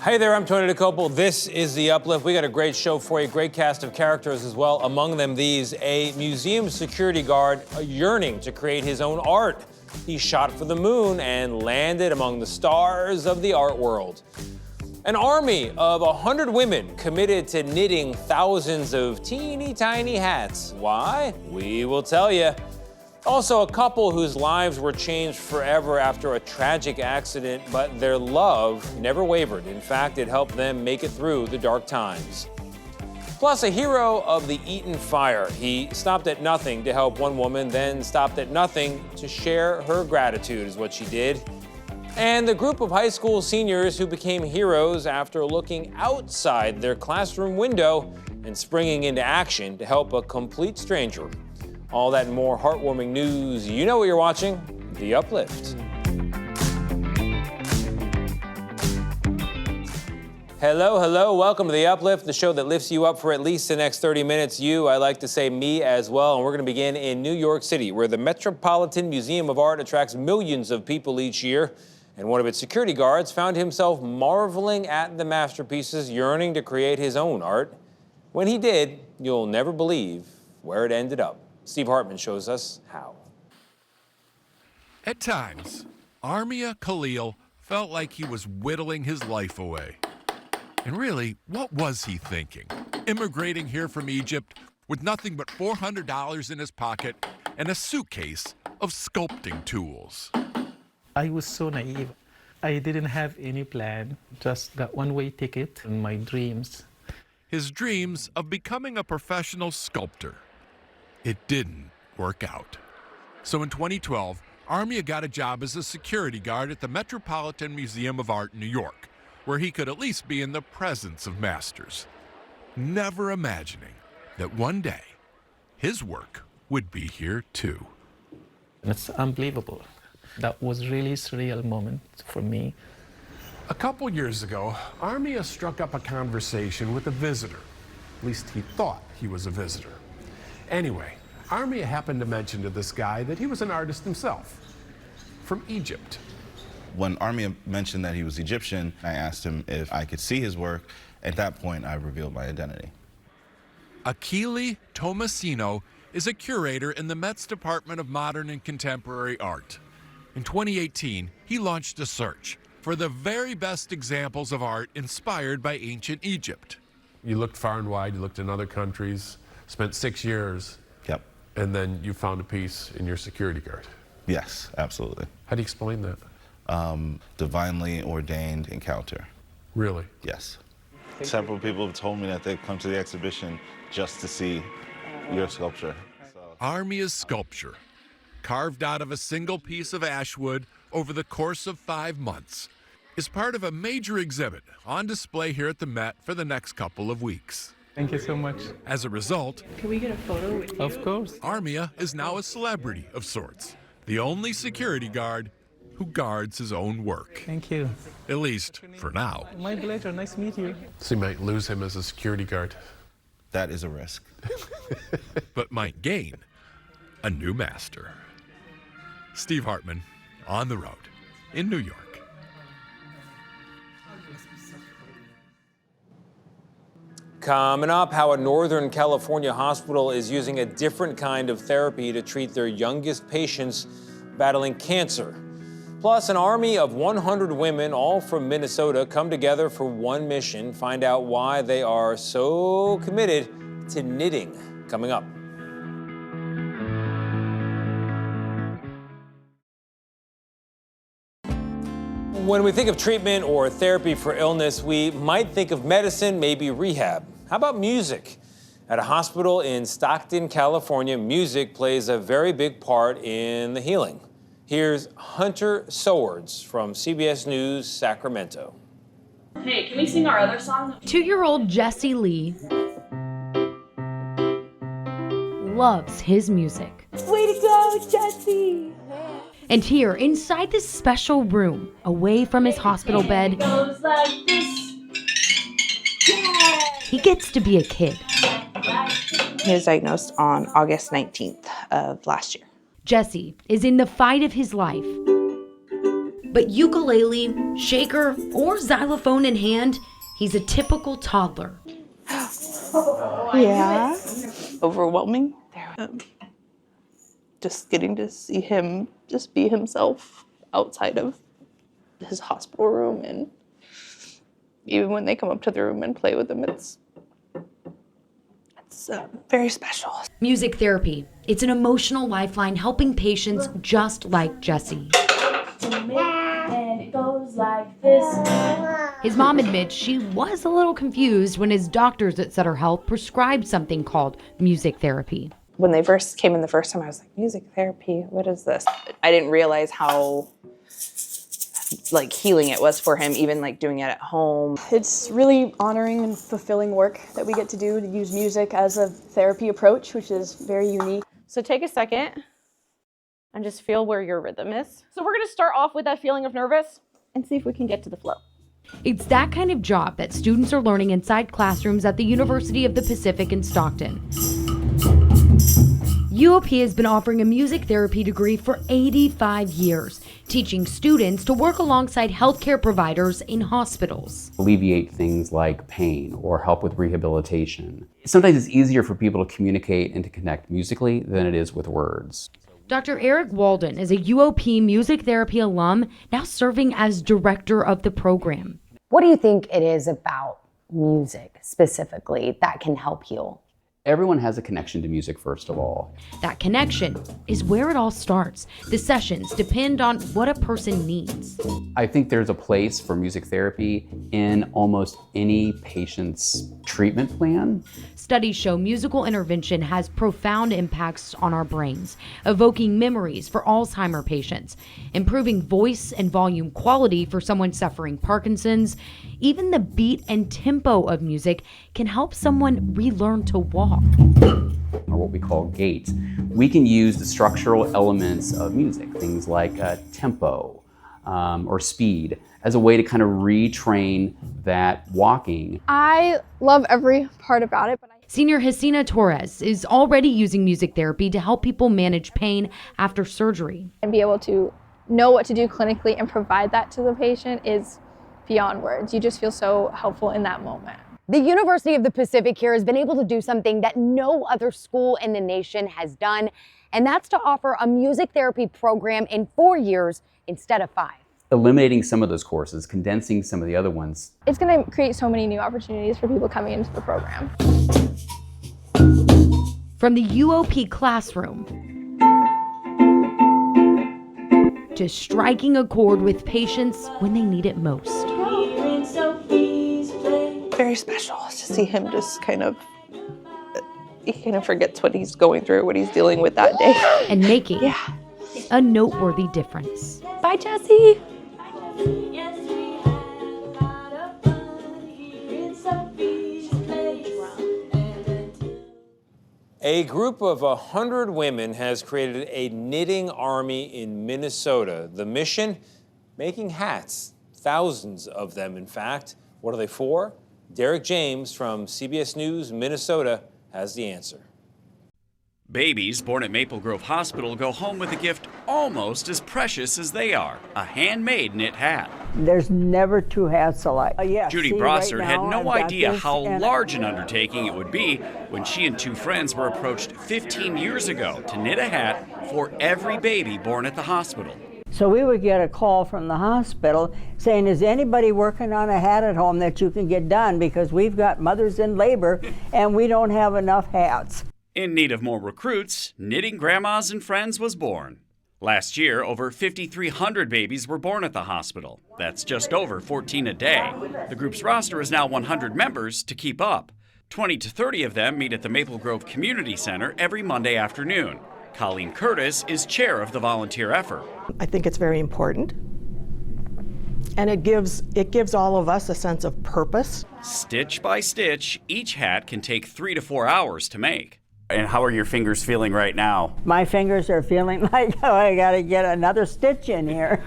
Hey there, I'm Tony DeCopel. This is The Uplift. We got a great show for you, great cast of characters as well. Among them, these, a museum security guard yearning to create his own art. He shot for the moon and landed among the stars of the art world. An army of 100 women committed to knitting thousands of teeny tiny hats. Why? We will tell you. Also, a couple whose lives were changed forever after a tragic accident, but their love never wavered. In fact, it helped them make it through the dark times. Plus, a hero of the Eaton fire. He stopped at nothing to help one woman, then stopped at nothing to share her gratitude, is what she did. And the group of high school seniors who became heroes after looking outside their classroom window and springing into action to help a complete stranger. All that and more heartwarming news. You know what you're watching, The Uplift. Hello, welcome to The Uplift, the show that lifts you up for at least the next 30 minutes. You, I like to say me as well, and we're gonna begin in New York City, where the Metropolitan Museum of Art attracts millions of people each year, and one of its security guards found himself marveling at the masterpieces, yearning to create his own art. When he did, you'll never believe where it ended up. Steve Hartman shows us how. At times, Armia Khalil felt like he was whittling his life away. And really, what was he thinking? Immigrating here from Egypt with nothing but $400 in his pocket and a suitcase of sculpting tools. I was so naive. I didn't have any plan, just got one-way ticket in my dreams. His dreams of becoming a professional sculptor. It didn't work out. So in 2012, Armia got a job as a security guard at the Metropolitan Museum of Art in New York, where he could at least be in the presence of masters, never imagining that one day his work would be here too. It's unbelievable. That was really a surreal moment for me. A couple years ago, Armia struck up a conversation with a visitor. At least he thought he was a visitor. Anyway, Armia happened to mention to this guy that he was an artist himself, from Egypt. When Armia mentioned that he was Egyptian, I asked him if I could see his work. At that point, I revealed my identity. Achille Tomasino is a curator in the Met's Department of Modern and Contemporary Art. In 2018, he launched a search for the very best examples of art inspired by ancient Egypt. You looked far and wide, you looked in other countries, spent 6 years. Yep. And then you found a piece in your security guard. Yes, absolutely. How do you explain that? Divinely ordained encounter. Really? Yes. Several people have told me that they've come to the exhibition just to see your sculpture. Armia's sculpture, carved out of a single piece of ash wood over the course of 5 months, is part of a major exhibit on display here at the Met for the next couple of weeks. Thank you so much. As a result, can we get a photo with you? Of course. Armia is now a celebrity of sorts, the only security guard who guards his own work. Thank you. At least for now. My pleasure. Nice to meet you. So you might lose him as a security guard. That is a risk. But might gain a new master. Steve Hartman, on the road in New York. Coming up, how a Northern California hospital is using a different kind of therapy to treat their youngest patients battling cancer. Plus, an army of 100 women, all from Minnesota, come together for one mission. Find out why they are so committed to knitting. Coming up. When we think of treatment or therapy for illness, we might think of medicine, maybe rehab. How about music? At a hospital in Stockton, California, music plays a very big part in the healing. Here's Hunter Swords from CBS News, Sacramento. Hey, can we sing our other song? 2-year-old Jesse Lee loves his music. Way to go, Jesse! And here, inside this special room, away from his hospital bed, It goes like this. Yeah! he gets to be a kid. He was diagnosed on August 19th of last year. Jesse is in the fight of his life. But ukulele, shaker, or xylophone in hand, he's a typical toddler. Yeah. Overwhelming. Just getting to see him just be himself outside of his hospital room, and even when they come up to the room and play with him, it's very special. Music therapy. It's an emotional lifeline helping patients just like Jesse. And it goes like this. His mom admits she was a little confused when his doctors at Sutter Health prescribed something called music therapy. When they first came in the first time, I was like, music therapy, what is this? I didn't realize how healing it was for him, even doing it at home. It's really honoring and fulfilling work that we get to do, to use music as a therapy approach, which is very unique. So take a second and just feel where your rhythm is. So we're gonna start off with that feeling of nervous and see if we can get to the flow. It's that kind of job that students are learning inside classrooms at the University of the Pacific in Stockton. UOP has been offering a music therapy degree for 85 years, teaching students to work alongside healthcare providers in hospitals. Alleviate things like pain or help with rehabilitation. Sometimes it's easier for people to communicate and to connect musically than it is with words. Dr. Eric Walden is a UOP music therapy alum, now serving as director of the program. What do you think it is about music specifically that can help heal? Everyone has a connection to music, first of all. That connection is where it all starts. The sessions depend on what a person needs. I think there's a place for music therapy in almost any patient's treatment plan. Studies show musical intervention has profound impacts on our brains, evoking memories for Alzheimer patients, improving voice and volume quality for someone suffering Parkinson's. Even the beat and tempo of music can help someone relearn to walk. Or what we call gaits. We can use the structural elements of music, things like tempo or speed, as a way to kind of retrain that walking. I love every part about it, but Senior Hasina Torres is already using music therapy to help people manage pain after surgery. and be able to know what to do clinically and provide that to the patient is beyond words. You just feel so helpful in that moment. The University of the Pacific here has been able to do something that no other school in the nation has done, and that's to offer a music therapy program in 4 years instead of 5. Eliminating some of those courses, condensing some of the other ones. It's going to create so many new opportunities for people coming into the program. From the UOP classroom to striking a chord with patients when they need it most. Very special to see him just he kind of forgets what he's going through, what he's dealing with that day. And making a noteworthy difference. Bye, Jesse. A group of 100 women has created a knitting army in Minnesota. The mission? Making hats. Thousands of them, in fact. What are they for? Derek James from CBS News, Minnesota, has the answer. Babies born at Maple Grove Hospital go home with a gift almost as precious as they are, a handmade knit hat. There's never two hats alike. Judy Brossard had no idea how large an undertaking it would be when she and 2 friends were approached 15 years ago to knit a hat for every baby born at the hospital. So we would get a call from the hospital saying, is anybody working on a hat at home that you can get done? Because we've got mothers in labor and we don't have enough hats. In need of more recruits, Knitting Grandmas and Friends was born. Last year, over 5,300 babies were born at the hospital. That's just over 14 a day. The group's roster is now 100 members to keep up. 20 to 30 of them meet at the Maple Grove Community Center every Monday afternoon. Colleen Curtis is chair of the volunteer effort. I think it's very important, and it gives all of us a sense of purpose. Stitch by stitch, each hat can take 3 to 4 hours to make. And how are your fingers feeling right now? My fingers are feeling like, oh, I gotta get another stitch in here.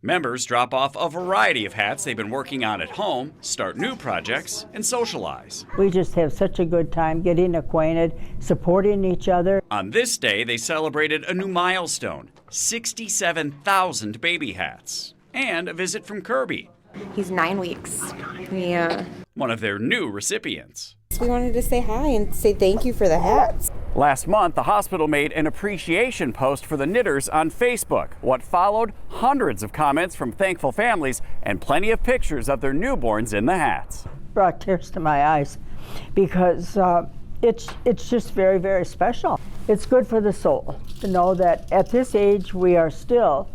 Members drop off a variety of hats they've been working on at home, start new projects, and socialize. We just have such a good time getting acquainted, supporting each other. On this day, they celebrated a new milestone, 67,000 baby hats, and a visit from Kirby. He's 9 weeks. One of their new recipients. We wanted to say hi and say thank you for the hats. Last month, the hospital made an appreciation post for the knitters on Facebook. What followed? Hundreds of comments from thankful families and plenty of pictures of their newborns in the hats. Brought tears to my eyes because it's just very, very special. It's good for the soul to know that at this age we are still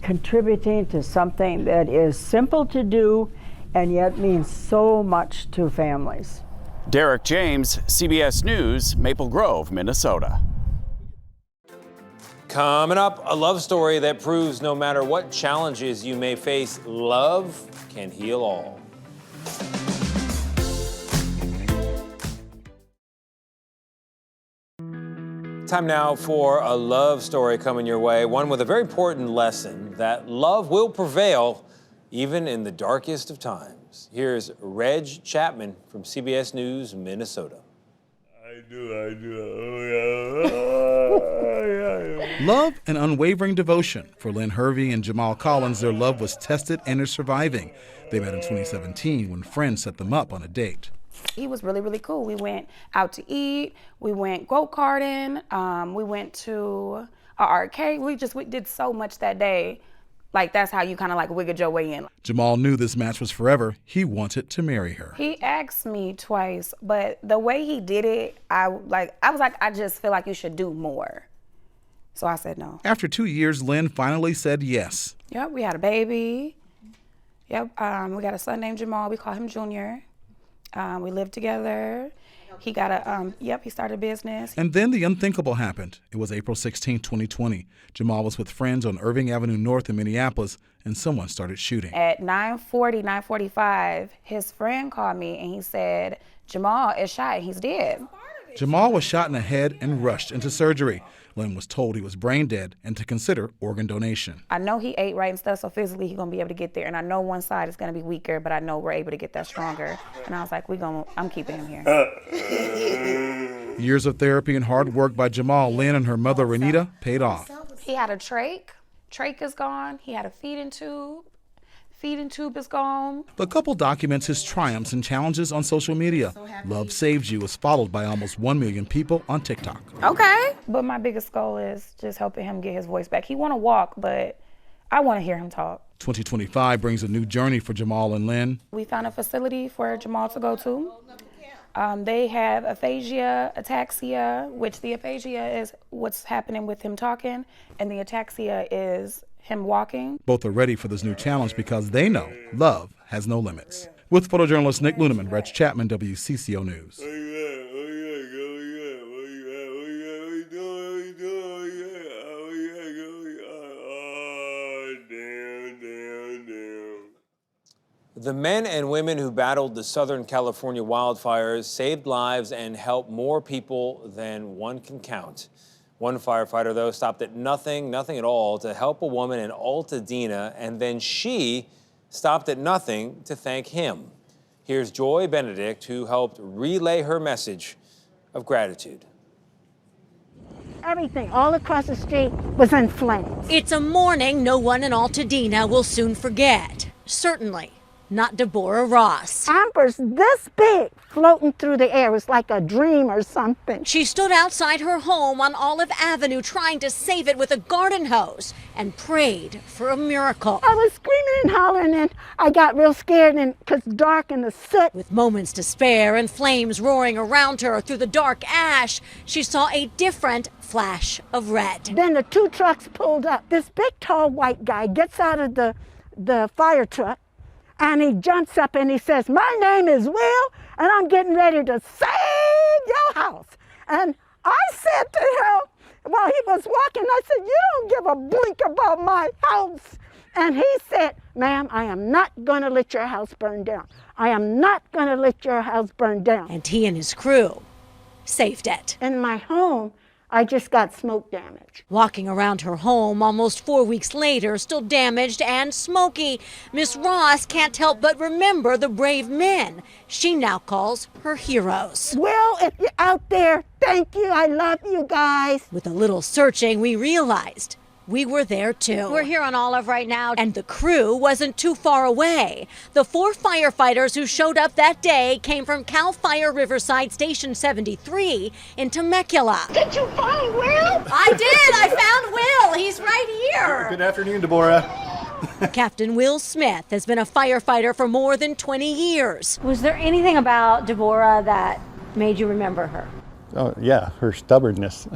contributing to something that is simple to do and yet means so much to families. Derek James, CBS News, Maple Grove, Minnesota. Coming up, a love story that proves no matter what challenges you may face, love can heal all. Time now for a love story coming your way, one with a very important lesson that love will prevail even in the darkest of times. Here's Reg Chapman from CBS News, Minnesota. Love and unwavering devotion. For Lynn Hervey and Jamal Collins, their love was tested and is surviving. They met in 2017 when friends set them up on a date. He was really, really cool. We went out to eat. We went go-karting. We went to an arcade. We did so much that day. Like, that's how you kind of like wiggled your way in. Jamal knew this match was forever. He wanted to marry her. He asked me twice, but the way he did it, I was like, I just feel like you should do more. So I said no. After 2 years, Lynn finally said yes. Yep, we had a baby. Yep, we got a son named Jamal. We call him Junior. We lived together. He got he started a business. And then the unthinkable happened. It was April 16, 2020. Jamal was with friends on Irving Avenue North in Minneapolis, and someone started shooting. At 9:45, his friend called me and he said, Jamal is shot and he's dead. Jamal was shot in the head and rushed into surgery. Lynn was told he was brain dead and to consider organ donation. I know he ate right and stuff, so physically he's gonna be able to get there. And I know one side is gonna be weaker, but I know we're able to get that stronger. And I was like, I'm keeping him here. Years of therapy and hard work by Jamal, Lynn and her mother, Renita, paid off. He had a trach. Trach is gone. He had a feeding tube. Feeding tube is gone. The couple documents his triumphs and challenges on social media. Love Saves You is followed by almost 1 million people on TikTok. Okay. But my biggest goal is just helping him get his voice back. He want to walk, but I want to hear him talk. 2025 brings a new journey for Jamal and Lynn. We found a facility for Jamal to go to. They have aphasia, ataxia, which the aphasia is what's happening with him talking, and the ataxia is him walking. Both are ready for this new challenge because they know love has no limits. With photojournalist Nick Luneman, Reg Chapman, WCCO News. The men and women who battled the Southern California wildfires saved lives and helped more people than one can count. One firefighter, though, stopped at nothing at all to help a woman in Altadena, and then she stopped at nothing to thank him. Here's Joy Benedict, who helped relay her message of gratitude. Everything all across the street was in flames. It's a morning no one in Altadena will soon forget. Certainly not Deborah Ross. Embers this big floating through the air. It was like a dream or something. She stood outside her home on Olive Avenue trying to save it with a garden hose and prayed for a miracle. I was screaming and hollering and I got real scared and because dark and the soot. With moments to spare and flames roaring around her through the dark ash, she saw a different flash of red. Then the 2 trucks pulled up. This big tall white guy gets out of the fire truck and he jumps up and he says, "My name is Will, and I'm getting ready to save your house." And I said to him, while he was walking, I said, "You don't give a blink about my house." And he said, "Ma'am, I am not going to let your house burn down. I am not going to let your house burn down." And he and his crew saved it. In my home, I just got smoke damage. Walking around her home almost 4 weeks later, still damaged and smoky, Miss Ross can't help but remember the brave men she now calls her heroes. Well, if you're out there, thank you. I love you guys. With a little searching, we realized We were there too. We're here on Olive right now, and the crew wasn't too far away. The 4 firefighters who showed up that day came from Cal Fire Riverside Station 73 in Temecula. Did you find Will? I did. I found Will. He's right here. Good afternoon, Deborah. Captain Will Smith has been a firefighter for more than 20 years. Was there anything about Deborah that made you remember her? Oh, yeah, her stubbornness.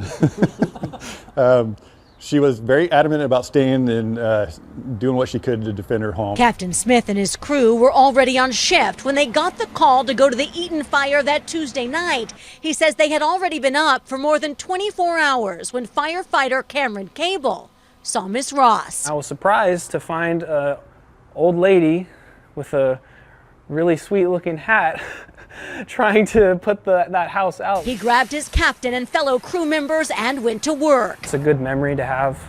She was very adamant about staying and doing what she could to defend her home. Captain Smith and his crew were already on shift when they got the call to go to the Eaton fire that Tuesday night. He says they had already been up for more than 24 hours when firefighter Cameron Cable saw Miss Ross. I was surprised to find an old lady with a really sweet looking hat trying to put that house out. He grabbed his captain and fellow crew members and went to work. It's a good memory to have.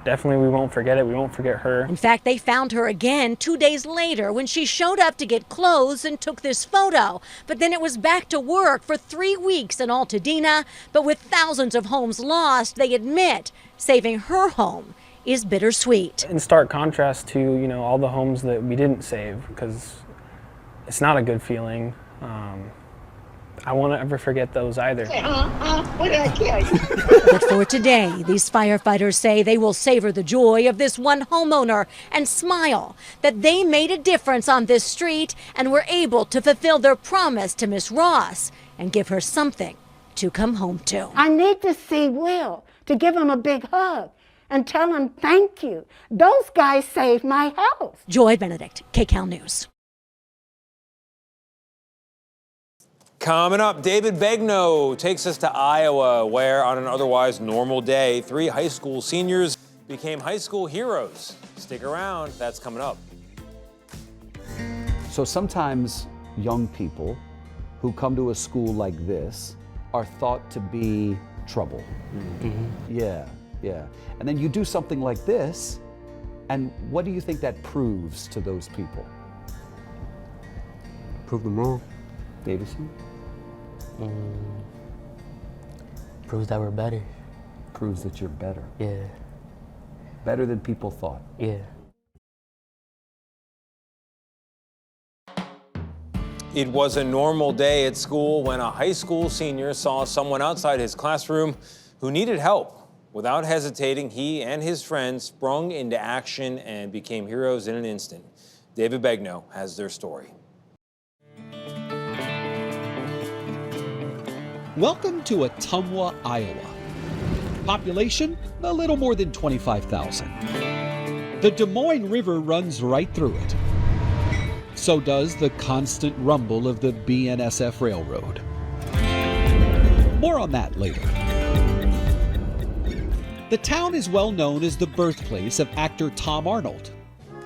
Definitely we won't forget it. We won't forget her. In fact, they found her again 2 days later when she showed up to get clothes and took this photo. But then it was back to work for 3 weeks in Altadena. But with thousands of homes lost, they admit saving her home is bittersweet. In stark contrast to, all the homes that we didn't save, because it's not a good feeling. I won't ever forget those either. What did I tell you? But for today, these firefighters say they will savor the joy of this one homeowner and smile that they made a difference on this street and were able to fulfill their promise to Miss Ross and give her something to come home to. I need to see Will to give him a big hug and tell him thank you. Those guys saved my house. Joy Benedict, KCAL News. Coming up, David Begnaud takes us to Iowa, where on an otherwise normal day, 3 high school seniors became high school heroes. Stick around, that's coming up. So sometimes young people who come to a school like this are thought to be trouble. Yeah. And then you do something like this, and what do you think that proves to those people? Prove them wrong. Davison? Proves that we're better. Proves that you're better. Yeah. Better than people thought. Yeah. It was a normal day at school when a high school senior saw someone outside his classroom who needed help. Without hesitating, he and his friends sprung into action and became heroes in an instant. David Begnaud has their story. Welcome to Ottumwa, Iowa. Population, a little more than 25,000. The Des Moines River runs right through it. So does the constant rumble of the BNSF Railroad. More on that later. The town is well known as the birthplace of actor Tom Arnold.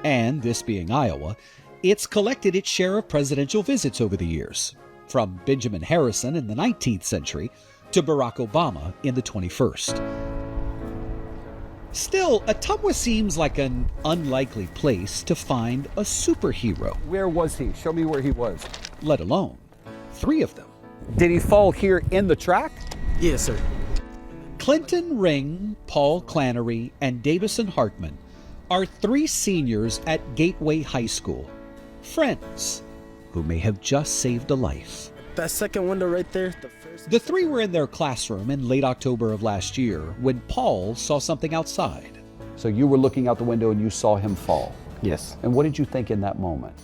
And this being Iowa, it's collected its share of presidential visits over the years, from Benjamin Harrison in the 19th century to Barack Obama in the 21st. Still, Ottumwa seems like an unlikely place to find a superhero. Where was he? Show me where he was. Let alone 3 of them. Did he fall here in the track? Yes, sir. Clinton Ring, Paul Clannery, and Davison Hartman are 3 seniors at Gateway High School. Friends who may have just saved a life. That second window right there. The 3 were in their classroom in late October of last year when Paul saw something outside. So you were looking out the window and you saw him fall? Yes. And what did you think in that moment?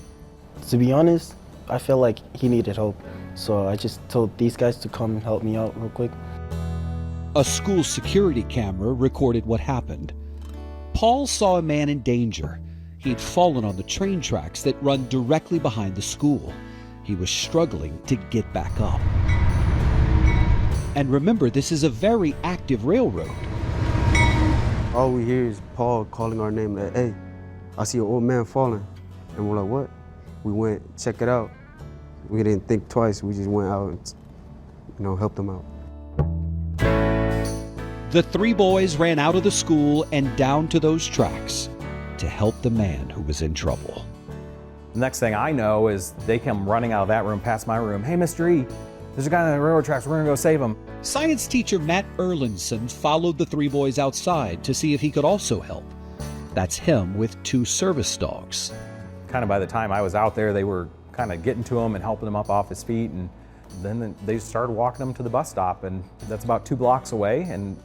To be honest, I felt like he needed help. So I just told these guys to come and help me out real quick. A school security camera recorded what happened. Paul saw a man in danger. He'd fallen on the train tracks that run directly behind the school. He was struggling to get back up. And remember, this is a very active railroad. All we hear is Paul calling our name like, hey, I see an old man falling. And we're like, what? We went, check it out. We didn't think twice, we just went out and, helped him out. The 3 boys ran out of the school and down to those tracks to help the man who was in trouble. The next thing I know is they come running out of that room past my room. Hey, Mr. E, there's a guy on the railroad tracks, we're gonna go save him. Science teacher Matt Erlinson followed the three boys outside to see if he could also help. That's him with 2 service dogs. Kind of by the time I was out there, they were kind of getting to him and helping him up off his feet, and then they started walking him to the bus stop, and that's about 2 blocks away, and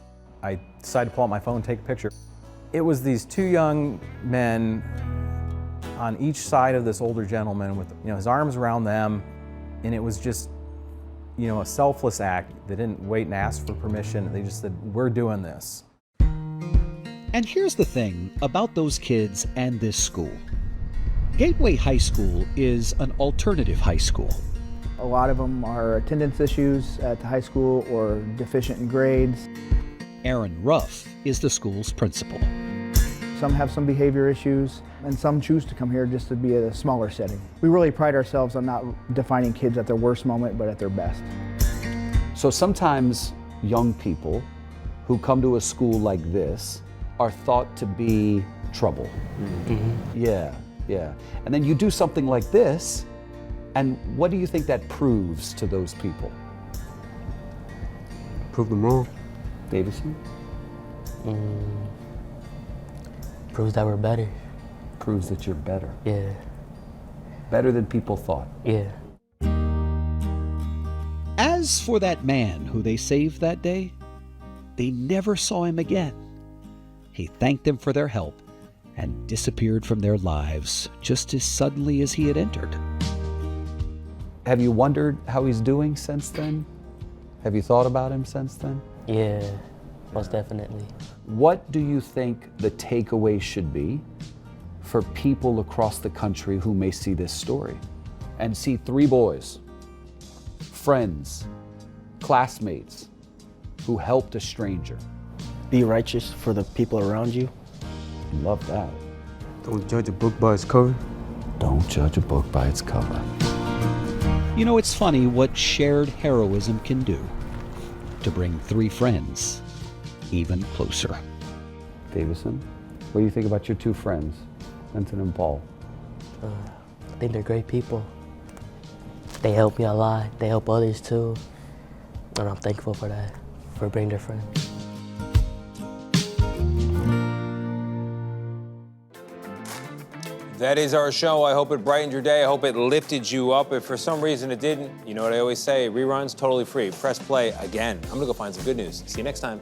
I decided to pull out my phone and take a picture. It was these 2 young men on each side of this older gentleman with, you know, his arms around them, and it was just, you know, a selfless act. They didn't wait and ask for permission. They just said, we're doing this. And here's the thing about those kids and this school. Gateway High School is an alternative high school. A lot of them are attendance issues at the high school or deficient in grades. Aaron Ruff is the school's principal. Some have some behavior issues, and some choose to come here just to be at a smaller setting. We really pride ourselves on not defining kids at their worst moment, but at their best. So sometimes young people who come to a school like this are thought to be trouble. Yeah, yeah. And then you do something like this, and what do you think that proves to those people? Prove them wrong. Davison? Proves that we're better. Proves that you're better. Yeah. Better than people thought. Yeah. As for that man who they saved that day, they never saw him again. He thanked them for their help and disappeared from their lives just as suddenly as he had entered. Have you wondered how he's doing since then? Have you thought about him since then? Yeah, most definitely. What do you think the takeaway should be for people across the country who may see this story and see 3 boys, friends, classmates, who helped a stranger? Be righteous for the people around you. Love that. Don't judge a book by its cover. Don't judge a book by its cover. You know, it's funny what shared heroism can do to bring 3 friends even closer. Davison, what do you think about your 2 friends, Vincent and Paul? I think they're great people. They help me a lot. They help others too. And I'm thankful for that, for bringing their friends. That is our show. I hope it brightened your day. I hope it lifted you up. If for some reason it didn't, you know what I always say, reruns totally free. Press play again. I'm gonna go find some good news. See you next time.